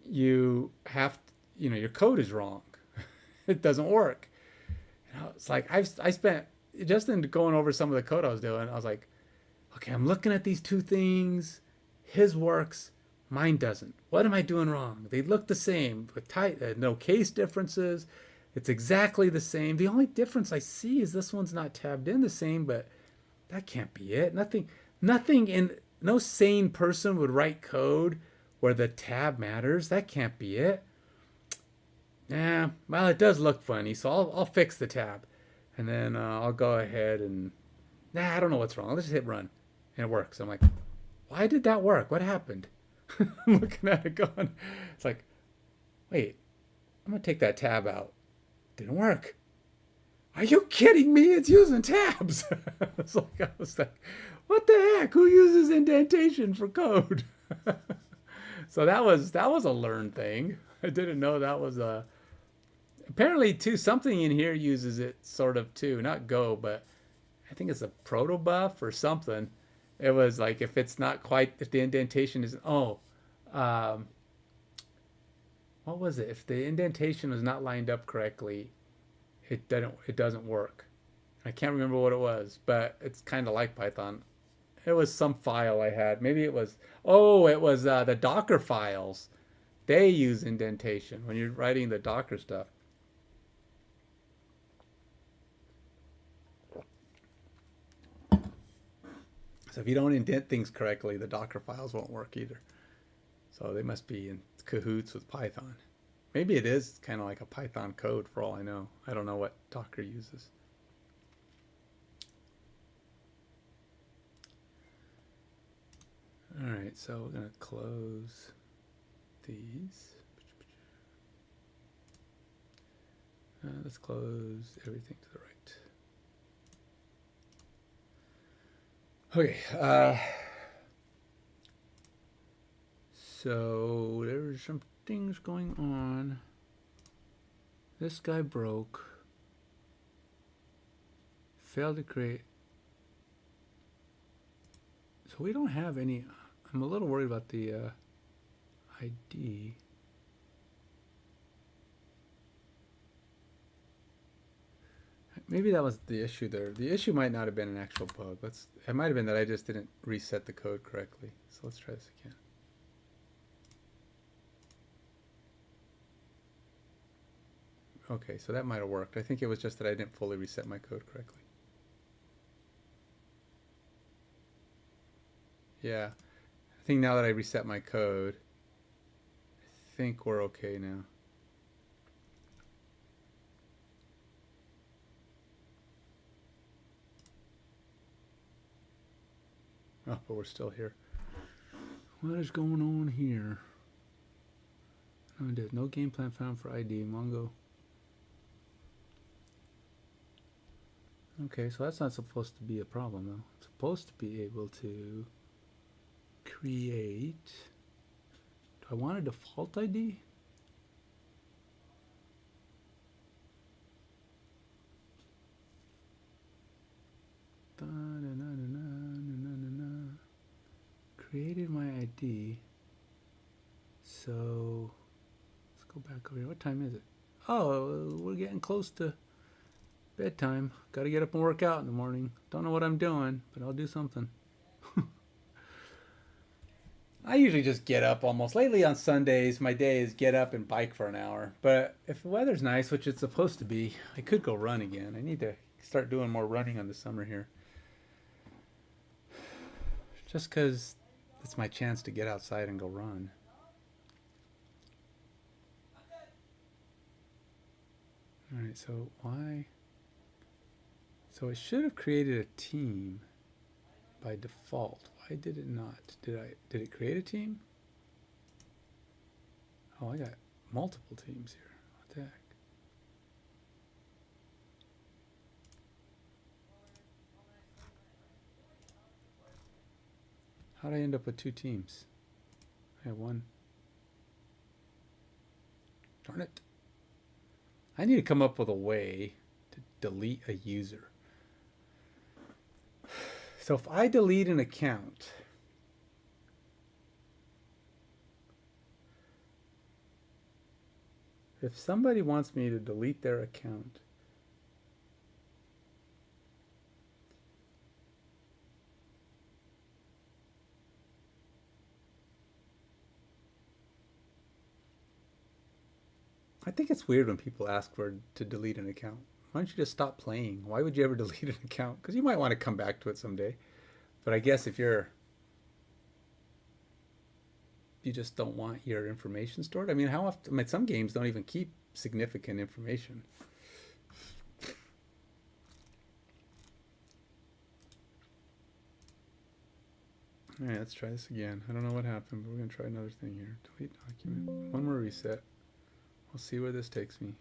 you have, your code is wrong. It doesn't work. It's like I spent, just in going over some of the code I was doing, I was like, okay, I'm looking at these two things. His works, mine doesn't. What am I doing wrong? They look the same with no case differences. It's exactly the same. The only difference I see is this one's not tabbed in the same, but that can't be it. No sane person would write code where the tab matters. That can't be it. Yeah, well, it does look funny, so I'll fix the tab. And then I'll go ahead and, I don't know what's wrong. Let's just hit run. And it works. I'm like, why did that work? What happened? I'm looking at it going, it's like, wait, I'm going to take that tab out. Didn't work. Are you kidding me? It's using tabs. I was like, what the heck? Who uses indentation for code? So that was a learned thing. I didn't know that was a, apparently too, something in here uses it sort of too, not Go, but I think it's a protobuf or something. It was like, if it's not quite, if the indentation isn't, what was it? If the indentation was not lined up correctly, it doesn't work. I can't remember what it was, but it's kind of like Python. It was some file I had. Maybe it was, the Docker files. They use indentation when you're writing the Docker stuff. So if you don't indent things correctly, the Docker files won't work either. So they must be in cahoots with Python. Maybe it is kind of like a Python code for all I know. I don't know what Docker uses. All right, so we're going to close these. Let's close everything to the right. Okay. So there's some things going on. This guy broke. Failed to create. So we don't have any. I'm a little worried about the ID. Maybe that was the issue there. The issue might not have been an actual bug. It might have been that I just didn't reset the code correctly. So let's try this again. Okay, so that might have worked. I think it was just that I didn't fully reset my code correctly. Yeah, I think now that I reset my code, I think we're okay now. Oh, but we're still here. What is going on here? Oh, there's no game plan found for ID. Mongo. Okay, so that's not supposed to be a problem, though. It's supposed to be able to create. Do I want a default ID? Created my ID. So let's go back over here. What time is it? Oh, we're getting close to bedtime. Got to get up and work out in the morning. Don't know what I'm doing, but I'll do something. I usually just get up almost. Lately on Sundays, my day is get up and bike for an hour. But if the weather's nice, which it's supposed to be, I could go run again. I need to start doing more running on the summer here. Just because it's my chance to get outside and go run. All right, so why? So it should have created a team by default. Why did it not? Did it create a team? Oh, I got multiple teams here. What the heck? How'd I end up with two teams? I have one. Darn it. I need to come up with a way to delete a user. So if I delete an account, if somebody wants me to delete their account, I think it's weird when people ask to delete an account. Why don't you just stop playing? Why would you ever delete an account? Because you might want to come back to it someday. But I guess if you just don't want your information stored. I mean, how often? I mean, some games don't even keep significant information. All right, let's try this again. I don't know what happened, but we're going to try another thing here. Delete document. One more reset. We'll see where this takes me.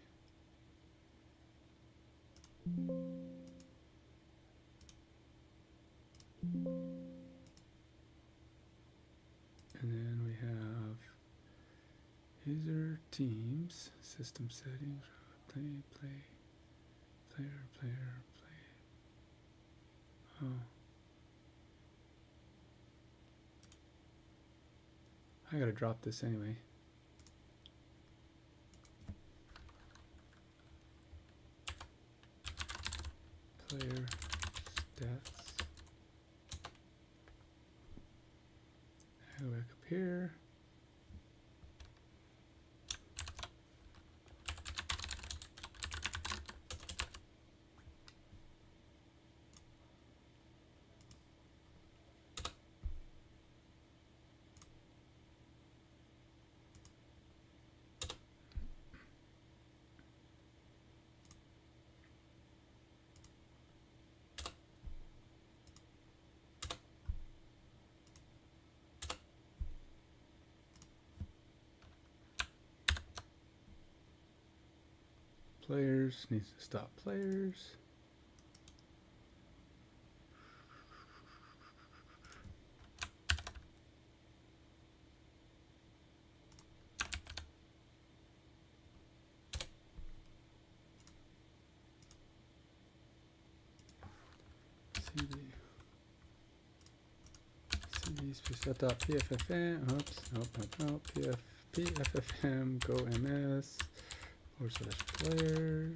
And then we have user teams, system settings, player. Oh. I gotta drop this anyway. Player stats. Go back up here. Players needs to stop players. CD space.pffm. Oops, nope. pffm go ms /players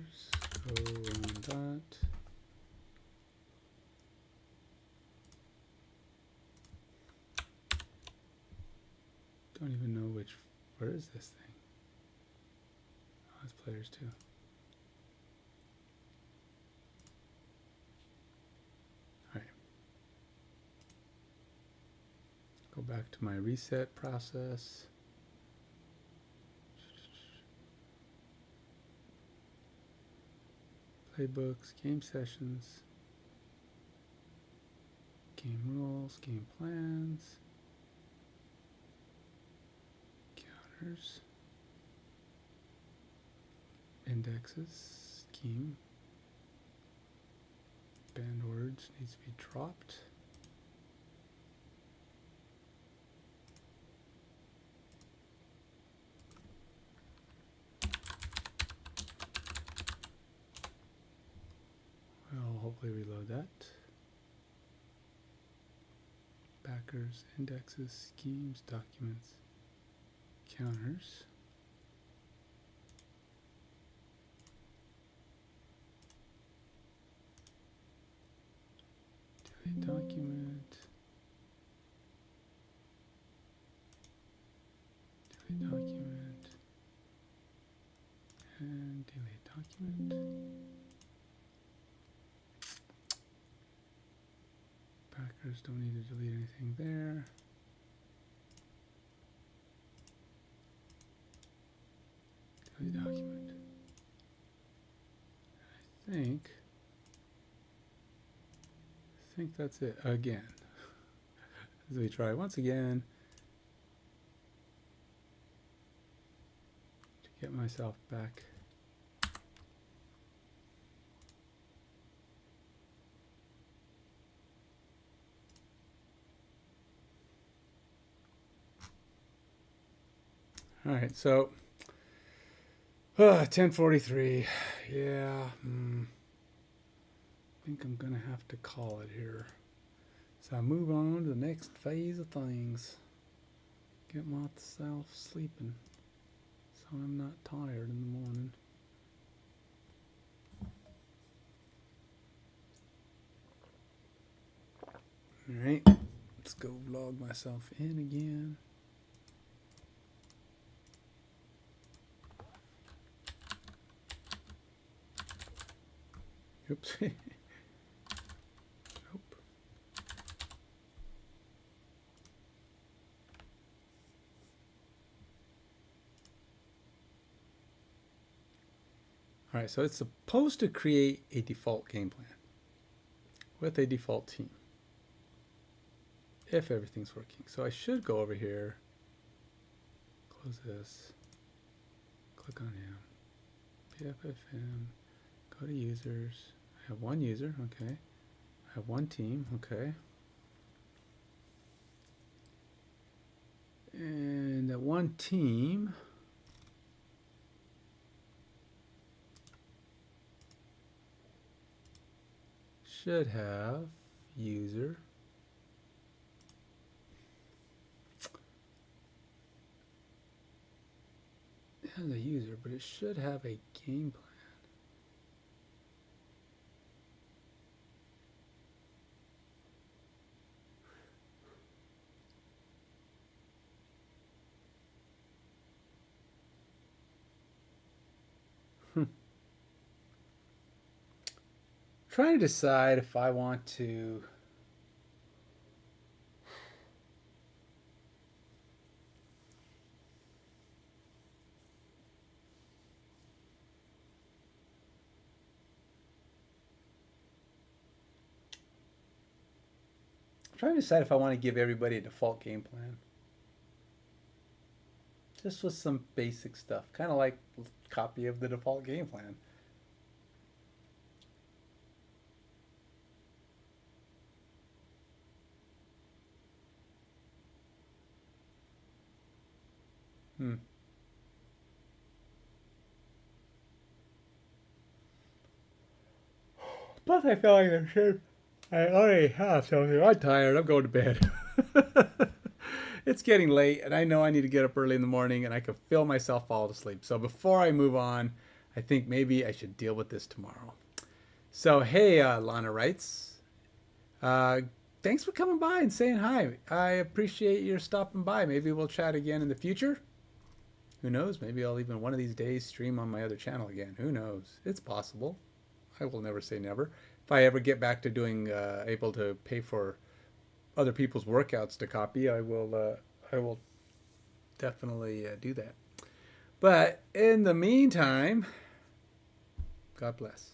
run dot. Don't even know where is this thing? Oh, it's players too. All right. Go back to my reset process. Playbooks, game sessions, game rules, game plans, counters, indexes, scheme, banned words needs to be dropped. I'll hopefully reload that. Backers, indexes, schemes, documents, counters. Delete document. Delete document. And delete document. Backers don't need to delete anything there. Delete document. I think that's it again. As we try once again to get myself back. All right, so 10:43. Yeah, I think I'm gonna have to call it here. So I move on to the next phase of things. Get myself sleeping, so I'm not tired in the morning. All right, let's go log myself in again. Oops. Nope. All right, so it's supposed to create a default game plan with a default team if everything's working. So I should go over here, close this, click on him, PFFM, go to users. I have one user, okay. I have one team, okay. And that one team should have user. It has a user, but it should have a game plan. Trying to decide if I want to give everybody a default game plan. Just with some basic stuff, kind of like a copy of the default game plan. Plus, I feel like I already have something. I'm tired. I'm going to bed. It's getting late, and I know I need to get up early in the morning, and I can feel myself fall to sleep. So before I move on, I think maybe I should deal with this tomorrow. So, hey, Lana writes, uh, thanks for coming by and saying hi. I appreciate your stopping by. Maybe we'll chat again in the future. Who knows? Maybe I'll even one of these days stream on my other channel again. Who knows? It's possible. I will never say never. If I ever get back to doing, able to pay for other people's workouts to copy, I will definitely do that. But in the meantime, God bless.